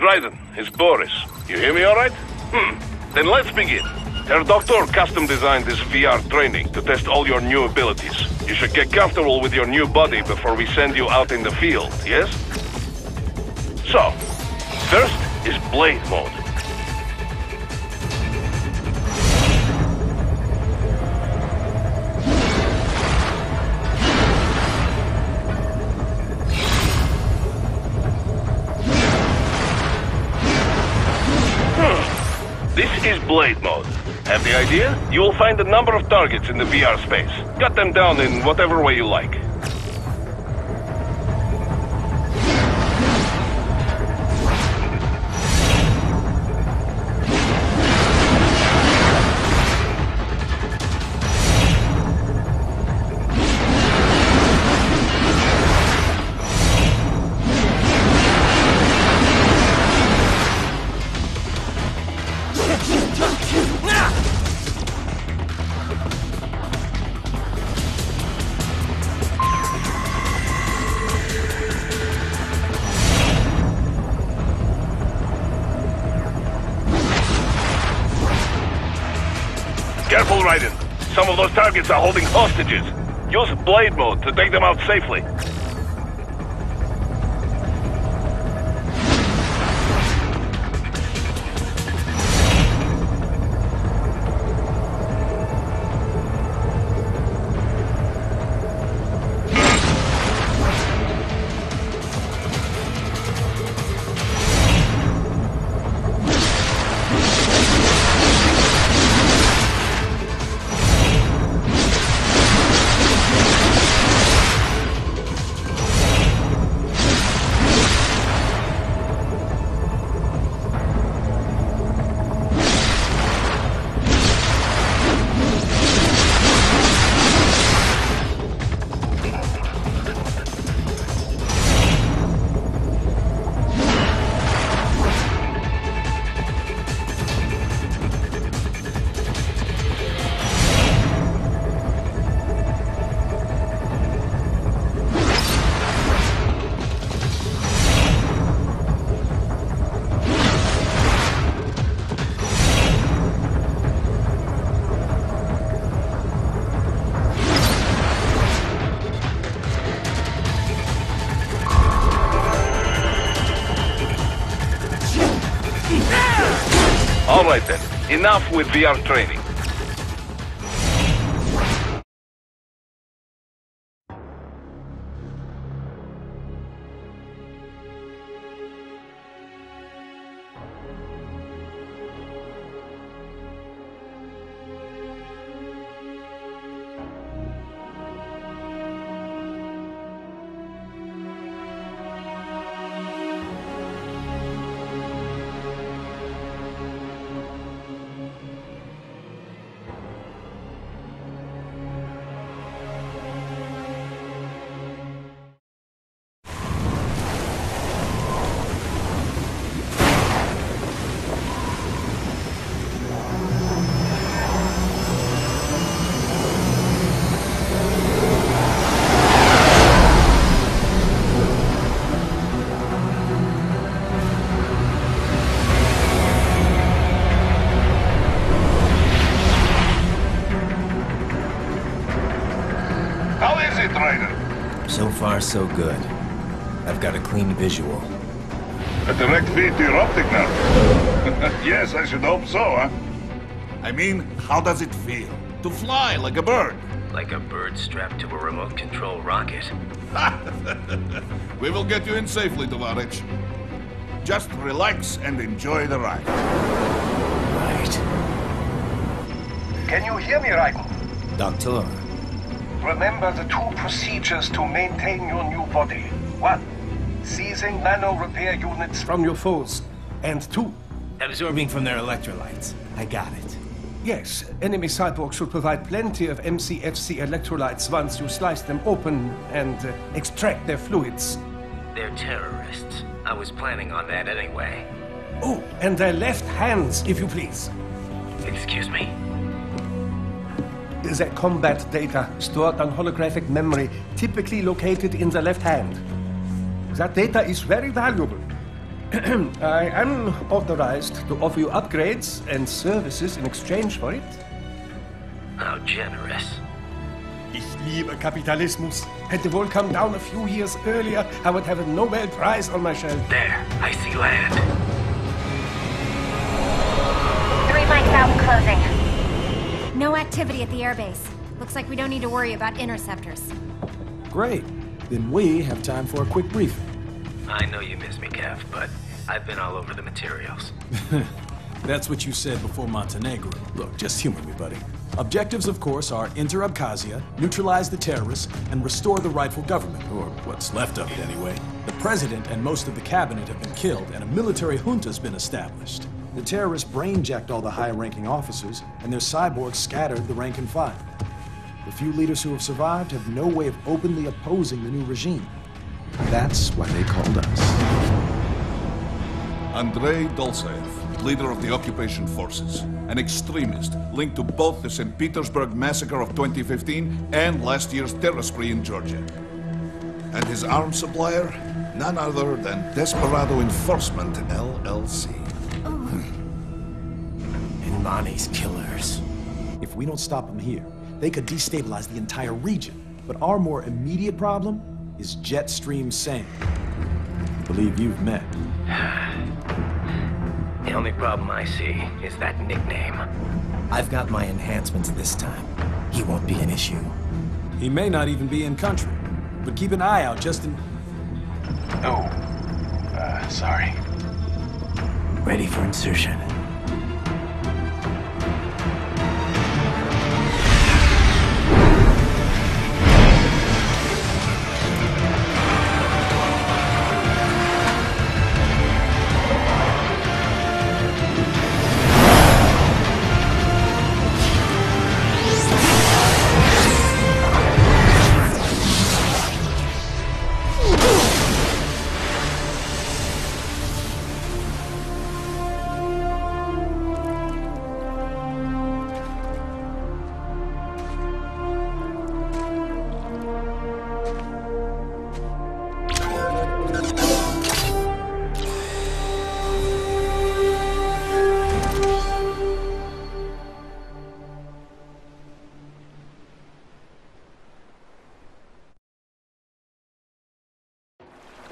Dryden. It's Boris. You hear me all right? Then let's begin. Herr Doctor custom designed this VR training to test all your new abilities. You should get comfortable with your new body before we send you out in the field, yes? So, first is Blade Mode. This is Blade Mode. Have the idea? You will find a number of targets in the VR space. Cut them down in whatever way you like. Careful, Raiden. Some of those targets are holding hostages. Use Blade Mode to take them out safely. All right then, enough with VR training. So far, so good. I've got a clean visual. A direct feed to your optic now. Yes, I should hope so, huh? I mean, how does it feel? To fly like a bird? Like a bird strapped to a remote control rocket. We will get you in safely, Tovarich. Just relax and enjoy the ride. Right. Can you hear me, Raiden? Doctor. Remember the two procedures to maintain your new body. 1. Seizing nano repair units from your foes. And 2. Absorbing from their electrolytes. I got it. Yes, enemy cyborgs should provide plenty of MCFC electrolytes once you slice them open and extract their fluids. They're terrorists. I was planning on that anyway. Oh, and their left hands, if you please. Excuse me? The combat data stored on holographic memory, typically located in the left hand. That data is very valuable. I am authorized to offer you upgrades and services in exchange for it. How generous. Ich liebe Kapitalismus. Had the wall come down a few years earlier, I would have a Nobel Prize on my shelf. There, I see land. 3 mics out and closing. No activity at the airbase. Looks like we don't need to worry about interceptors. Great. Then we have time for a quick briefing. I know you miss me, Kev, but I've been all over the materials. That's what you said before Montenegro. Look, just humor me, buddy. Objectives, of course, are enter Abkhazia, neutralize the terrorists, and restore the rightful government, or what's left of it anyway. The president and most of the cabinet have been killed, and a military junta's been established. The terrorists brain-jacked all the high-ranking officers, and their cyborgs scattered the rank and file. The few leaders who have survived have no way of openly opposing the new regime. That's why they called us. Andrei Dolzaev, leader of the occupation forces, an extremist linked to both the St. Petersburg massacre of 2015 and last year's terror spree in Georgia. And his arms supplier, none other than Desperado Enforcement, LLC. And Money's killers. If we don't stop them here, they could destabilize the entire region. But our more immediate problem is Jetstream Sane. I believe you've met. The only problem I see is that nickname. I've got my enhancements this time. He won't be an issue. He may not even be in country, but keep an eye out just in... Oh. Sorry. Ready for insertion.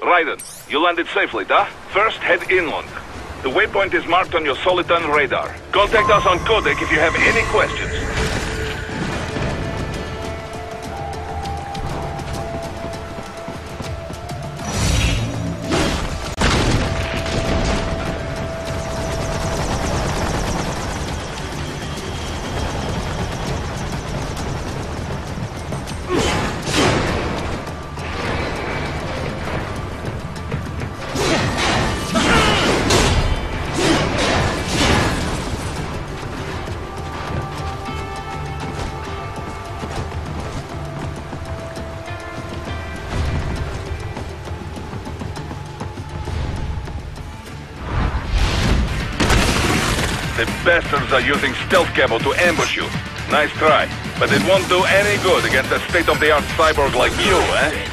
Raiden, you landed safely, da? First, head inland. The waypoint is marked on your Soliton radar. Contact us on Codec if you have any questions. The bastards are using stealth camo to ambush you. Nice try, but it won't do any good against a state-of-the-art cyborg like you, eh?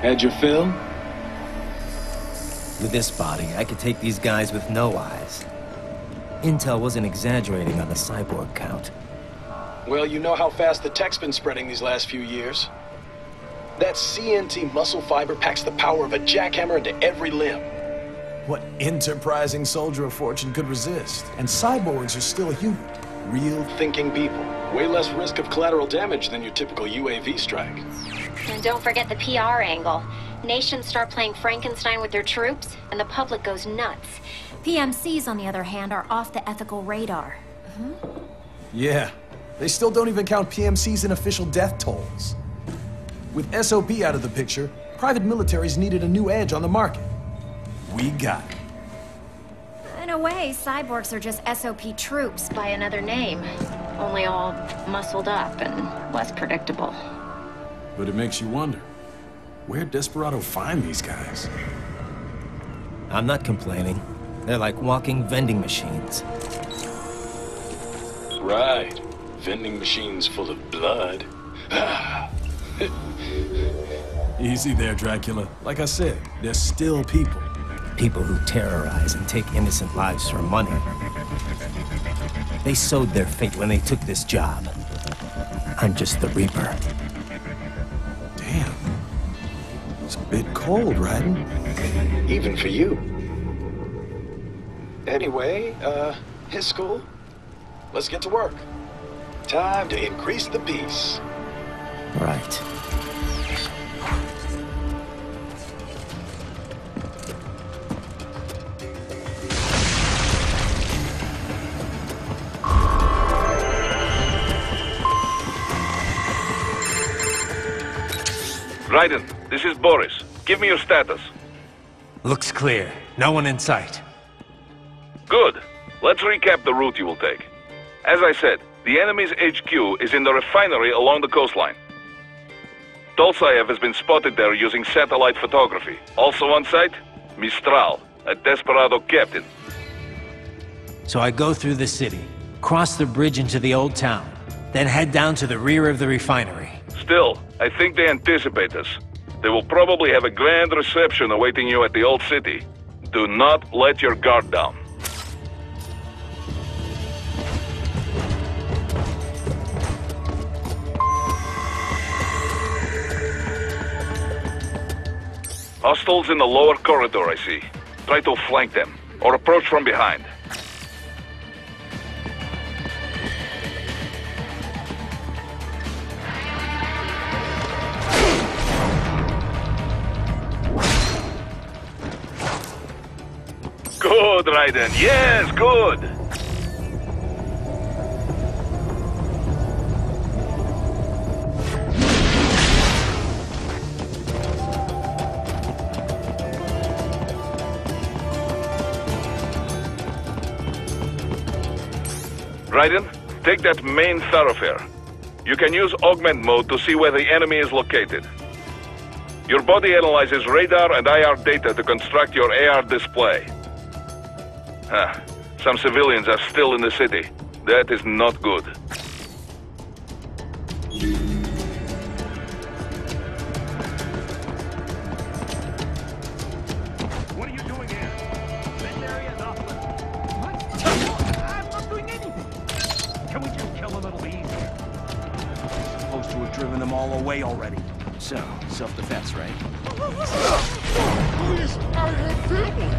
Had your fill? With this body, I could take these guys with no eyes. Intel wasn't exaggerating on the cyborg count. Well, you know how fast the tech's been spreading these last few years. That CNT muscle fiber packs the power of a jackhammer into every limb. What enterprising soldier of fortune could resist? And cyborgs are still human. Real Thinking people. Way less risk of collateral damage than your typical UAV strike. And don't forget the PR angle. Nations start playing Frankenstein with their troops, and the public goes nuts. PMCs, on the other hand, are off the ethical radar. Yeah, They still don't even count PMCs in official death tolls. With SOP out of the picture, private militaries needed a new edge on the market. We got it. In a way, cyborgs are just SOP troops by another name. Only all muscled up and less predictable. But it makes you wonder, where'd Desperado find these guys? I'm not complaining. They're like walking vending machines. Right. Vending machines full of blood. Easy there, Dracula. Like I said, they're still people. People who terrorize and take innocent lives for money. They sowed their fate when they took this job. I'm just the Reaper. Damn. It's a bit cold, Raiden. Even for you. Anyway, his school. Let's get to work. Time to increase the peace. Right. Raiden, this is Boris. Give me your status. Looks clear. No one in sight. Good. Let's recap the route you will take. As I said, the enemy's HQ is in the refinery along the coastline. Dolzaev has been spotted there using satellite photography. Also on site, Mistral, a Desperado captain. So I go through the city, cross the bridge into the old town, then head down to the rear of the refinery. Still, I think they anticipate us. They will probably have a grand reception awaiting you at the old city. Do not let your guard down. Hostiles in the lower corridor, I see. Try to flank them, or approach from behind. Good, Raiden. Yes, good. Raiden, take that main thoroughfare. You can use augment mode to see where the enemy is located. Your body analyzes radar and IR data to construct your AR display. Some civilians are still in the city. That is not good. What are you doing here? This area is off limits. What? I'm not doing anything. Can we just kill a little easier? Supposed to have driven them all away already. So, self-defense, right? Please, I have family.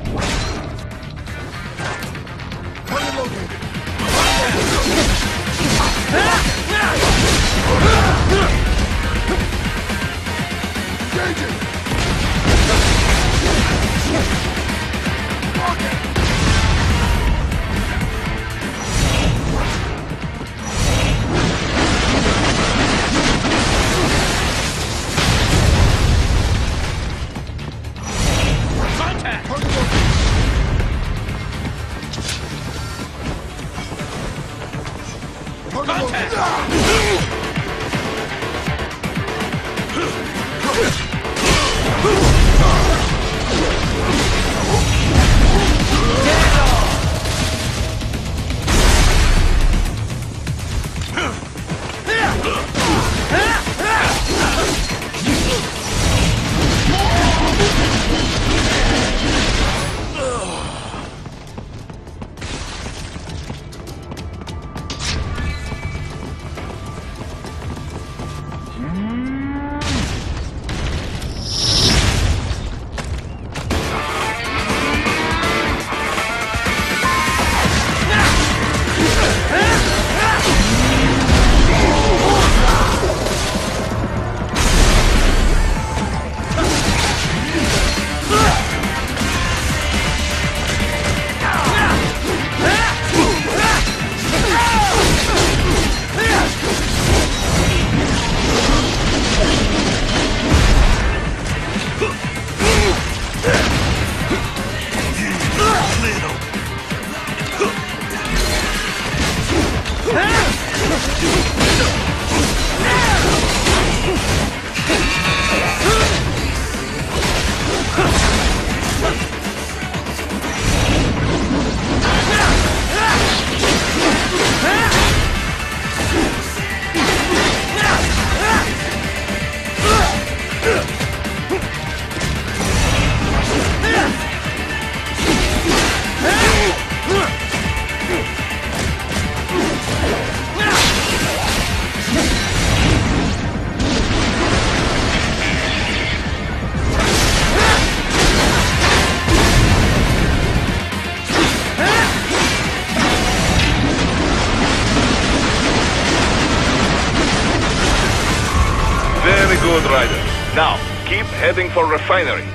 good, Ryder. Now, keep heading for refinery.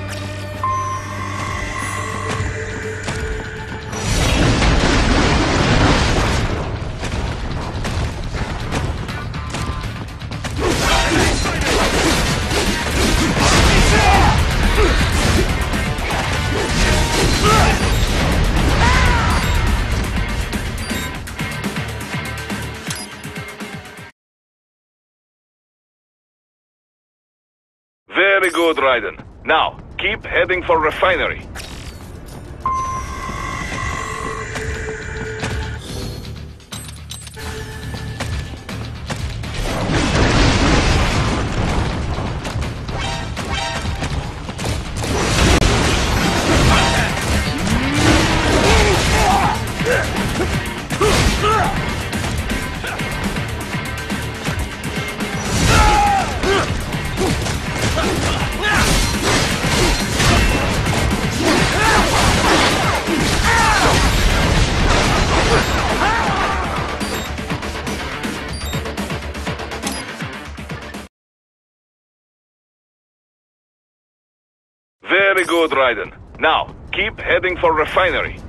Very good, Raiden. Now, keep heading for refinery. Very good, Raiden. Now, keep heading for refinery.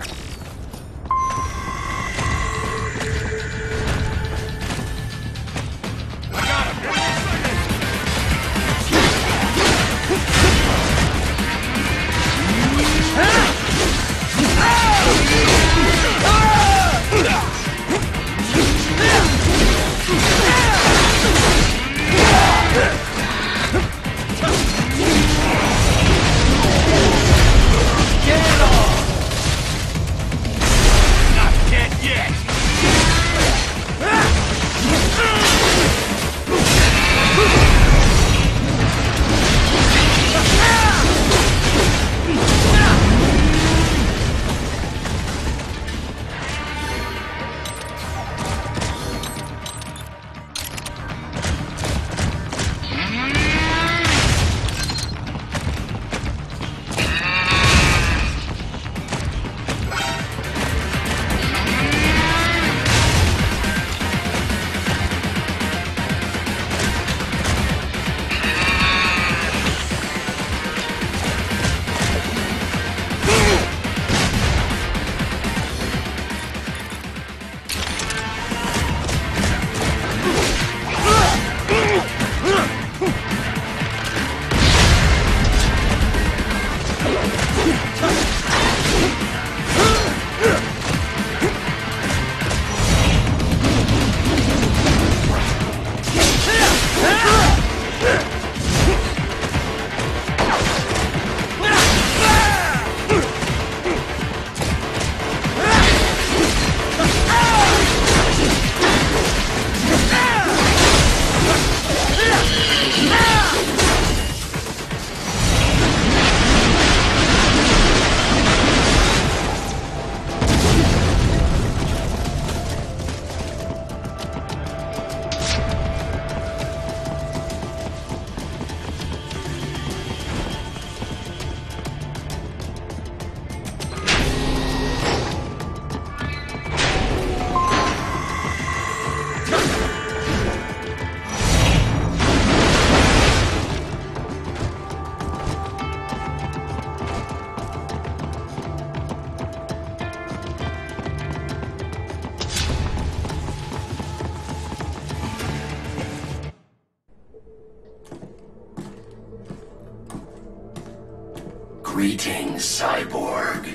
Greetings, Cyborg.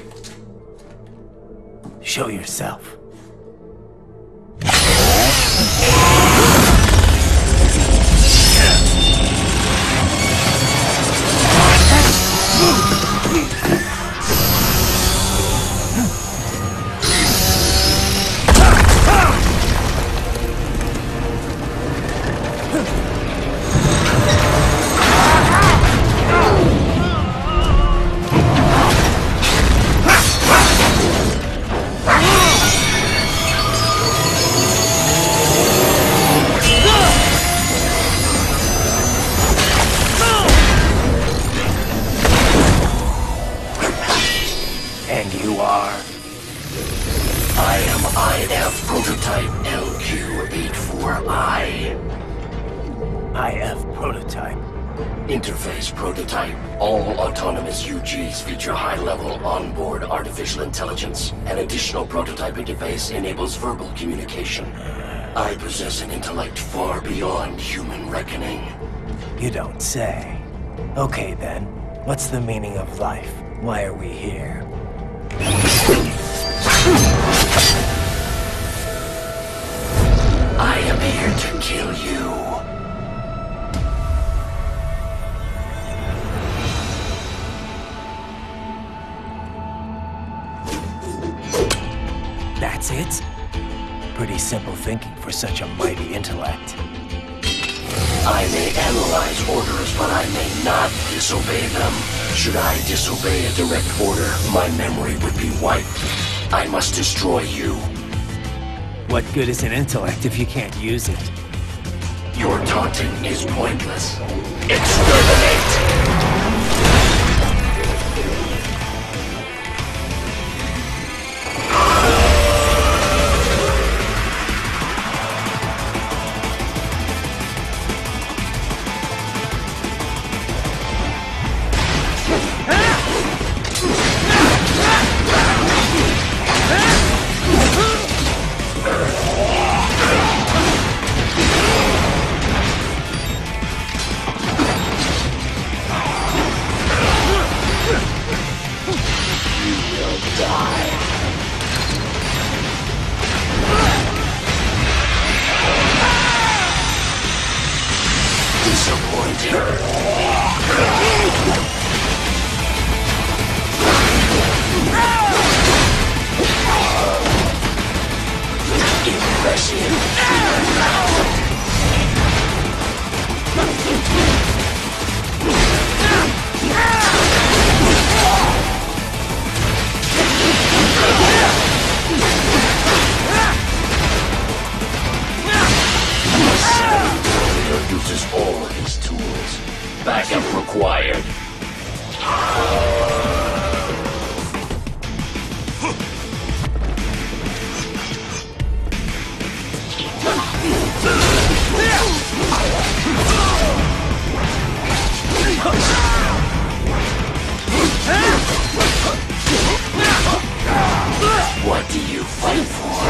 Show yourself. I am IF Prototype LQ-84I. IF Prototype. Interface prototype. All autonomous UGs feature high-level onboard artificial intelligence. An additional prototype interface enables verbal communication. I possess an intellect far beyond human reckoning. You don't say. Okay then, what's the meaning of life? Why are we here? I am here to kill you. That's it? Pretty simple thinking for such a mighty intellect. I may analyze orders, but I may not disobey them. Should I disobey a direct order, my memory would be wiped. I must destroy you. What good is an intellect if you can't use it? Your taunting is pointless. Exterminate! Uses all of his tools. Backup required. What do you fight for?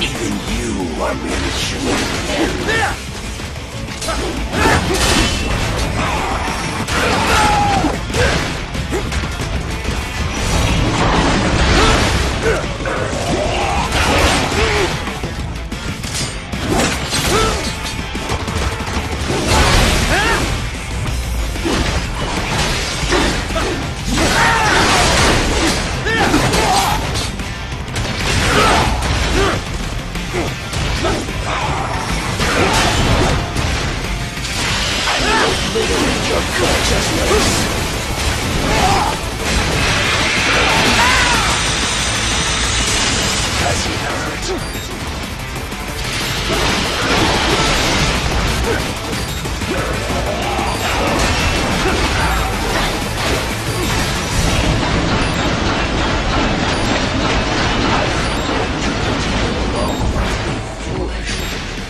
Even you are merely human. Your consciousness. Has he hurt?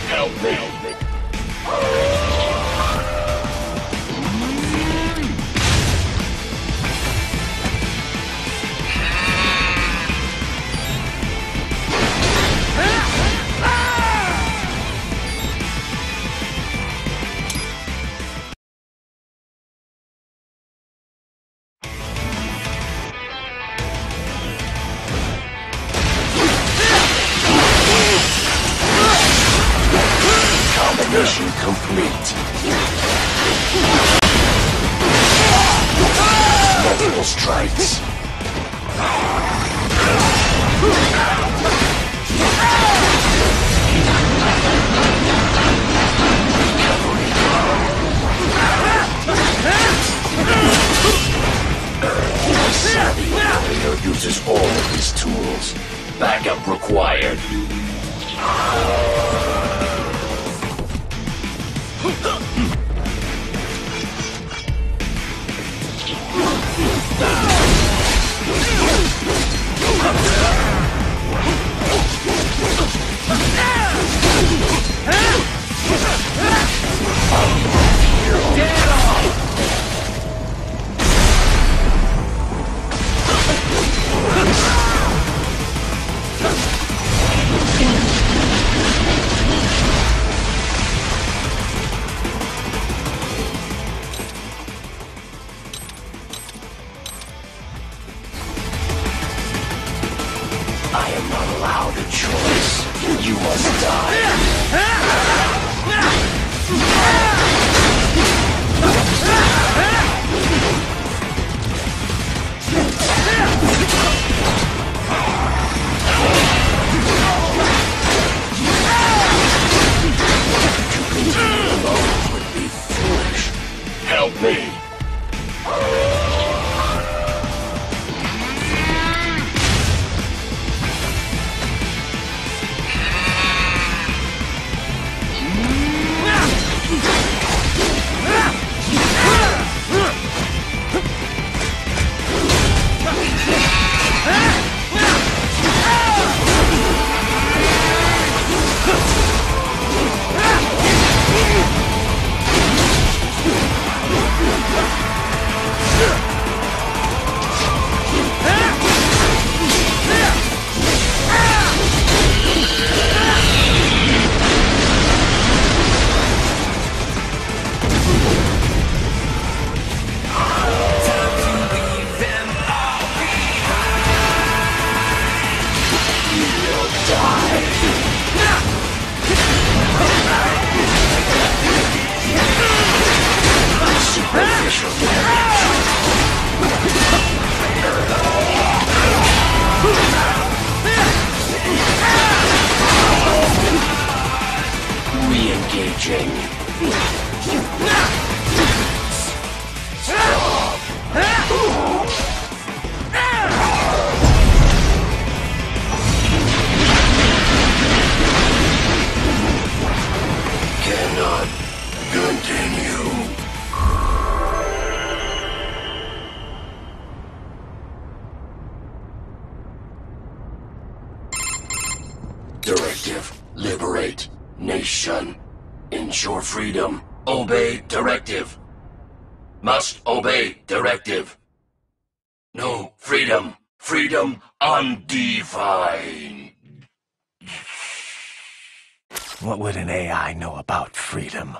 Help me. Mission complete. Multiple strikes. Savvy warrior uses all of his tools. systems. Backup required. I am not allowed a choice. You must die. To continue alone would be foolish. Help me. Re-engaging. Stop. Cannot continue. Directive. Liberate. Nation. Ensure freedom. Obey directive. Must obey directive. No freedom. Freedom undefined. What would an AI know about freedom?